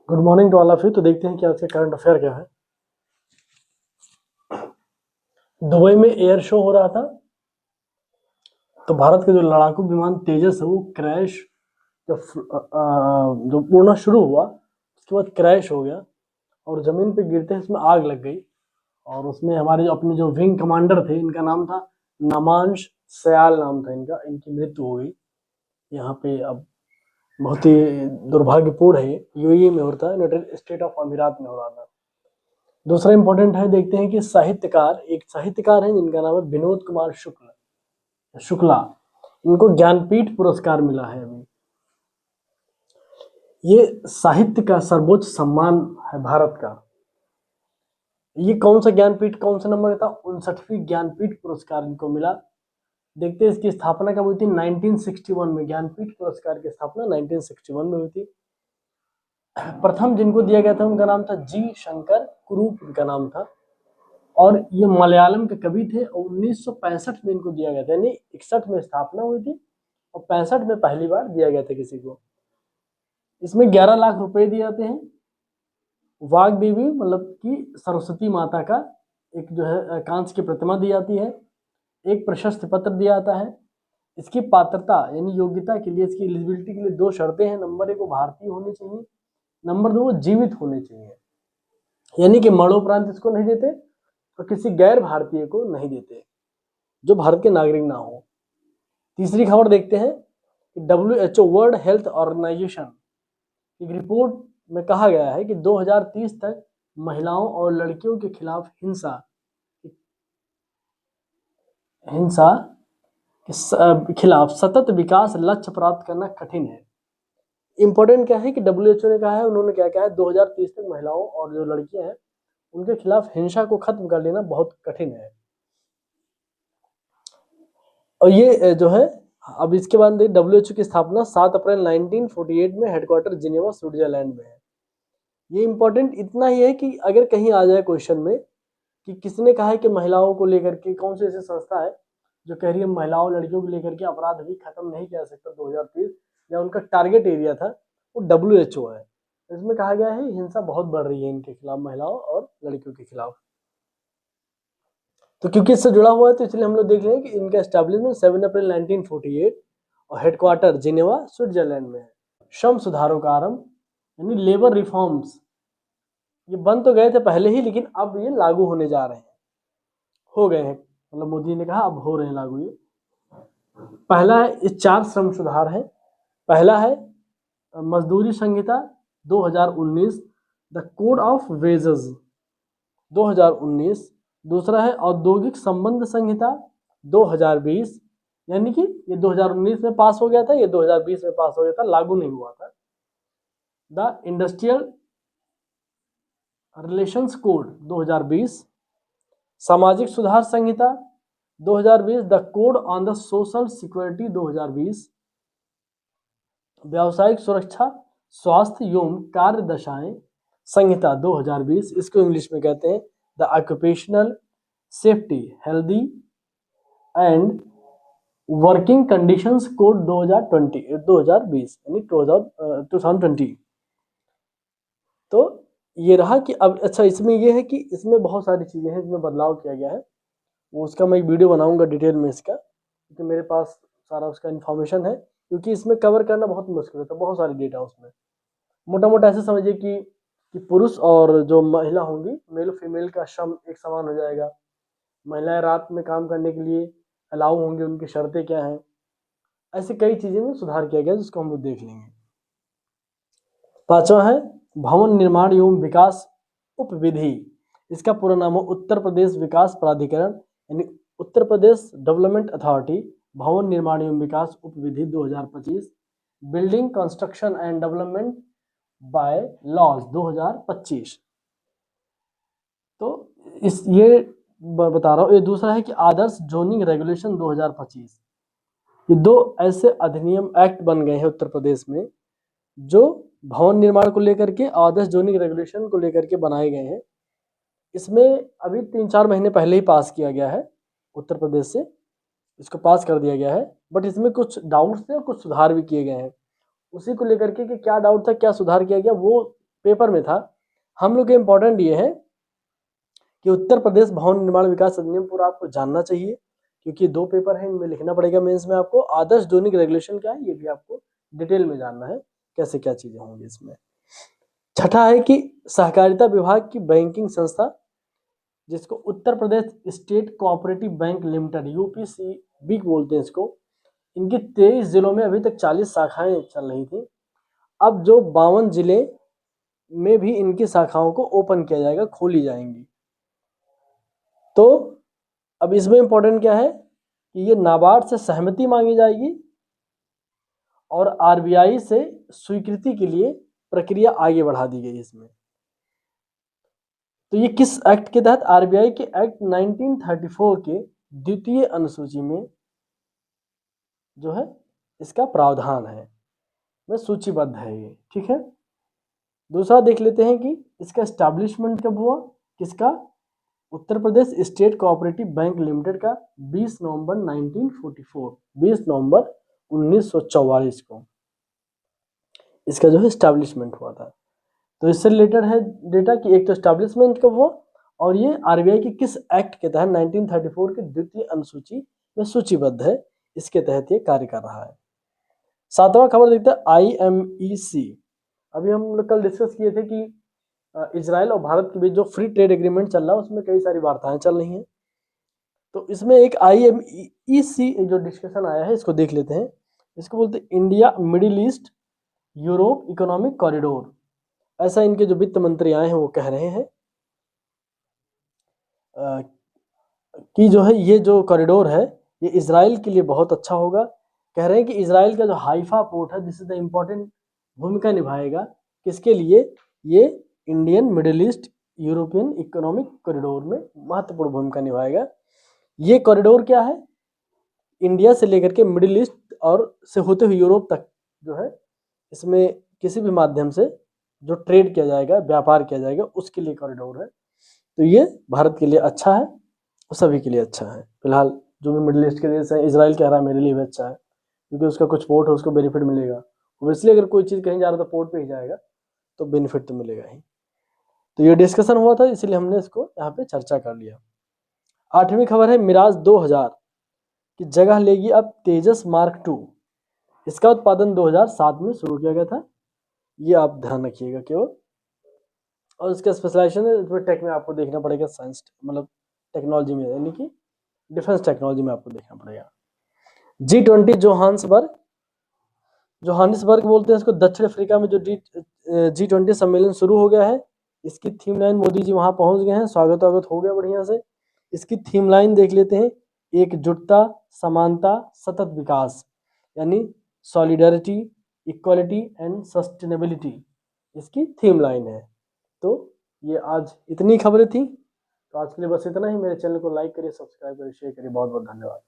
Good morning to all of you. तो देखते हैं कि आज का करंट अफेयर क्या है। दुबई में एयर शो हो रहा था, तो भारत के जो लड़ाकू विमान तेजस है वो क्रैश जो उड़ना शुरू हुआ उसके बाद क्रैश हो गया और ज़मीन पे गिरते ही उसमें आग लग गई। और उसमें हमारे जो अपने जो विंग कमांडर थे, इनका नाम था नमांश सयाल, नाम था इनका। इनकी मृत्यु हो गई यहाँ पे। अब बहुत ही दुर्भाग्यपूर्ण है। यूएई में होता है, यूनाइटेड स्टेट ऑफ अमीरात में हो रहा था। दूसरा इंपॉर्टेंट है, देखते हैं कि एक साहित्यकार हैं जिनका नाम है विनोद कुमार शुक्ला। इनको ज्ञानपीठ पुरस्कार मिला है अभी। ये साहित्य का सर्वोच्च सम्मान है भारत का। ये कौन सा ज्ञानपीठ, कौन सा नंबर था? 59वीं ज्ञानपीठ पुरस्कार इनको मिला। देखते हैं इसकी स्थापना कब हुई थी? 1961 में। ज्ञानपीठ पुरस्कार की स्थापना 1961 में हुई थी। प्रथम जिनको दिया गया था उनका नाम था जी शंकर कुरूप, इनका नाम था। और ये मलयालम के कवि थे और 1965 में इनको दिया गया था, यानी 61 में स्थापना हुई थी और 65 में पहली बार दिया गया था किसी को। इसमें 11 लाख रुपए दिए जाते हैं। वाग देवी मतलब कि सरस्वती माता का एक जो है कांस्य की प्रतिमा दी जाती है। एक प्रशस्ति पत्र दिया जाता है। इसकी पात्रता यानी योग्यता के लिए, इसकी एलिजिबिलिटी के लिए 2 शर्तें हैं। नंबर 1 वो भारतीय होनी चाहिए, नंबर 2 वो जीवित होने चाहिए, यानी कि मरणोपरांत इसको नहीं देते और किसी गैर भारतीय को नहीं देते जो भारत के नागरिक ना हो। तीसरी खबर देखते हैं कि WHO वर्ल्ड हेल्थ ऑर्गेनाइजेशन एक रिपोर्ट में कहा गया है कि 2030 तक महिलाओं और लड़कियों के खिलाफ हिंसा के खिलाफ सतत विकास लक्ष्य प्राप्त करना कठिन है। इंपॉर्टेंट क्या है कि WHO ने कहा है, उन्होंने क्या कहा है, 2030 तक महिलाओं और जो लड़कियां हैं उनके खिलाफ हिंसा को खत्म कर लेना बहुत कठिन है। और ये जो है, अब इसके बाद WHO की स्थापना 7 अप्रैल 1948 में हेडक्वार्टर जिनेवा स्विट्जरलैंड में है। ये इंपॉर्टेंट इतना ही है कि अगर कहीं आ जाए क्वेश्चन में कि किसने कहा है कि महिलाओं को लेकर के, कौन सी ऐसी संस्था है जो कह रही है महिलाओं लड़कियों को लेकर के अपराध भी खत्म नहीं किया सकता 2030, या उनका टारगेट एरिया था, वो WHO है। इसमें कहा गया है हिंसा बहुत बढ़ रही है इनके खिलाफ, महिलाओं और लड़कियों के खिलाफ। तो क्योंकि इससे जुड़ा हुआ है तो इसलिए हम लोग देख लें कि इनका एस्टैब्लिशमेंट 7 अप्रैल 1948 और हेडक्वार्टर जिनेवा स्विट्जरलैंड में है। श्रम सुधारों का आरंभ यानी लेबर रिफॉर्म्स, ये बन तो गए थे पहले ही लेकिन अब ये लागू होने जा रहे हैं, हो गए हैं, मतलब मोदी ने कहा अब हो रहे हैं लागू। ये पहला है, ये 4 श्रम सुधार है। पहला है मजदूरी संहिता 2019, द कोड ऑफ वेजेस 2019। दूसरा है औद्योगिक संबंध संहिता 2020, यानी कि ये 2019 में पास हो गया था, ये 2020 में पास हो गया था, लागू नहीं हुआ था। द इंडस्ट्रियल रिलेशंस कोड 2020, सामाजिक सुधार संहिता 2020, the code on the social security 2020, व्यावसायिक सुरक्षा स्वास्थ्य एवं कार्य दशाएं संहिता 2020, इसको इंग्लिश में कहते हैं the occupational safety healthy and working conditions code 2020 यानी 2020। तो ये रहा कि अब अच्छा, इसमें ये है कि इसमें बहुत सारी चीज़ें हैं जिसमें बदलाव किया गया है, वो उसका मैं एक वीडियो बनाऊंगा डिटेल में इसका, क्योंकि मेरे पास सारा उसका इन्फॉर्मेशन है, क्योंकि इसमें कवर करना बहुत मुश्किल होता है, बहुत सारी डेटा उसमें। मोटा मोटा ऐसे समझिए कि पुरुष और जो महिला होंगी, मेल और फीमेल का श्रम एक समान हो जाएगा। महिलाएं रात में काम करने के लिए अलाउ होंगी, उनकी शर्तें क्या हैं, ऐसे कई चीज़ें में सुधार किया गया जिसको हम लोग देख लेंगे। 5वां है भवन निर्माण एवं विकास उपविधि, इसका पूरा नाम है उत्तर प्रदेश विकास प्राधिकरण, यानी उत्तर प्रदेश डेवलपमेंट अथॉरिटी भवन निर्माण एवं विकास उपविधि 2025, building construction and development bylaws 2025। तो इस ये बता रहा हूँ। ये दूसरा है कि आदर्श जोनिंग रेगुलेशन 2025। ये 2 ऐसे अधिनियम एक्ट बन गए हैं उत्तर प्रदेश में जो भवन निर्माण को लेकर के आदर्श जोनिंग रेगुलेशन को लेकर के बनाए गए हैं। इसमें अभी 3-4 महीने पहले ही पास किया गया है उत्तर प्रदेश से, इसको पास कर दिया गया है, बट इसमें कुछ डाउट्स थे और कुछ सुधार भी किए गए हैं। उसी को लेकर के कि क्या डाउट था, क्या सुधार किया गया, वो पेपर में था। हम लोग के इम्पोर्टेंट ये है कि उत्तर प्रदेश भवन निर्माण विकास अधिनियम पूरा आपको जानना चाहिए, क्योंकि 2 पेपर है, इनमें लिखना पड़ेगा मेंस में आपको। आदर्श दैनिक रेगुलेशन क्या है ये भी आपको डिटेल में जानना है, कैसे क्या चीजें होंगी इसमें। छठा है कि सहकारिता विभाग की बैंकिंग संस्था, जिसको Uttar Pradesh state cooperative bank limited यूपीसीबी बोलते हैं इसको, इनकी 23 जिलों में अभी तक 40 शाखाएं चल रही थी। अब जो 52 जिले में भी इनकी शाखाओं को ओपन किया जाएगा, खोली जाएंगी। तो अब इसमें इंपॉर्टेंट क्या है कि ये नाबार्ड से सहमति मांगी जाएगी और आरबीआई से स्वीकृति के लिए प्रक्रिया आगे बढ़ा दी गई इसमें। तो ये किस एक्ट के तहत? आरबीआई के एक्ट 1934 के द्वितीय अनुसूची में जो है इसका प्रावधान है, में सूचीबद्ध है ये, ठीक है। दूसरा देख लेते हैं कि इसका एस्टैब्लिशमेंट कब हुआ, किसका? Uttar Pradesh state cooperative bank limited का 20 नवंबर 1944, 20 नवंबर 1944 को इसका जो है एस्टैब्लिशमेंट हुआ था। तो इससे रिलेटेड है डेटा कि एक तो एस्टैब्लिशमेंट कब हुआ और ये आरबीआई के किस एक्ट के तहत 1934 के द्वितीय अनुसूची में सूचीबद्ध है, इसके तहत ये कार्य कर रहा है। 7वां खबर देखते हैं IMEC। अभी हम लोग कल डिस्कस किए थे कि इजराइल और भारत के बीच जो फ्री ट्रेड एग्रीमेंट चल रहा है उसमें कई सारी वार्ताएं चल रही हैं। तो इसमें एक IMEC जो डिस्कशन आया है इसको देख लेते हैं। इसको बोलते हैं India middle east Europe economic corridor. ऐसा इनके जो वित्त मंत्री आए हैं वो कह रहे हैं कि जो है ये जो कॉरिडोर है ये इजराइल के लिए बहुत अच्छा होगा। कह रहे हैं कि इजराइल का जो हाइफा पोर्ट है दिस इज द इम्पोर्टेंट भूमिका निभाएगा, किसके लिए? ये Indian middle east European economic corridor में महत्वपूर्ण भूमिका निभाएगा। ये कॉरिडोर क्या है? इंडिया से लेकर के मिडिल ईस्ट और से होते हुए यूरोप तक जो है इसमें किसी भी माध्यम से जो ट्रेड किया जाएगा, व्यापार किया जाएगा, उसके लिए कॉरिडोर है। तो ये भारत के लिए अच्छा है और सभी के लिए अच्छा है। फिलहाल जो भी मिडिल ईस्ट के देश है, इजराइल कह रहा है मेरे लिए भी अच्छा है क्योंकि उसका कुछ पोर्ट है, उसको बेनिफिट मिलेगा। इसलिए अगर कोई चीज़ कहीं जा रहा है तो पोर्ट पे ही जाएगा तो बेनिफिट तो मिलेगा ही। तो ये डिस्कशन हुआ था इसलिए हमने इसको यहाँ पे चर्चा कर लिया। 8वीं खबर है मिराज 2000 की जगह लेगी अब तेजस मार्क 2। इसका उत्पादन 2007 में शुरू किया गया था, ये आप ध्यान रखिएगा केवल। और इसका स्पेशलाइजेशन है इसमें टेक में आपको देखना पड़ेगा, साइंस मतलब टेक्नोलॉजी में, यानी कि डिफेंस टेक्नोलॉजी में आपको देखना पड़ेगा। G20 जोहानिसबर्ग बोलते हैं इसको, दक्षिण अफ्रीका में जो G20 सम्मेलन शुरू हो गया है। इसकी थीम लाइन, मोदी जी वहां पहुंच गए हैं, स्वागत हो गया बढ़िया से। इसकी थीम लाइन देख लेते हैं, एकजुटता, समानता, सतत विकास, यानी सॉलिडरिटी, इक्वालिटी एंड सस्टेनेबिलिटी इसकी थीम लाइन है। तो ये आज इतनी खबरें थी, तो आज के लिए बस इतना ही। मेरे चैनल को लाइक करिए, सब्सक्राइब करिए, शेयर करिए। बहुत बहुत धन्यवाद।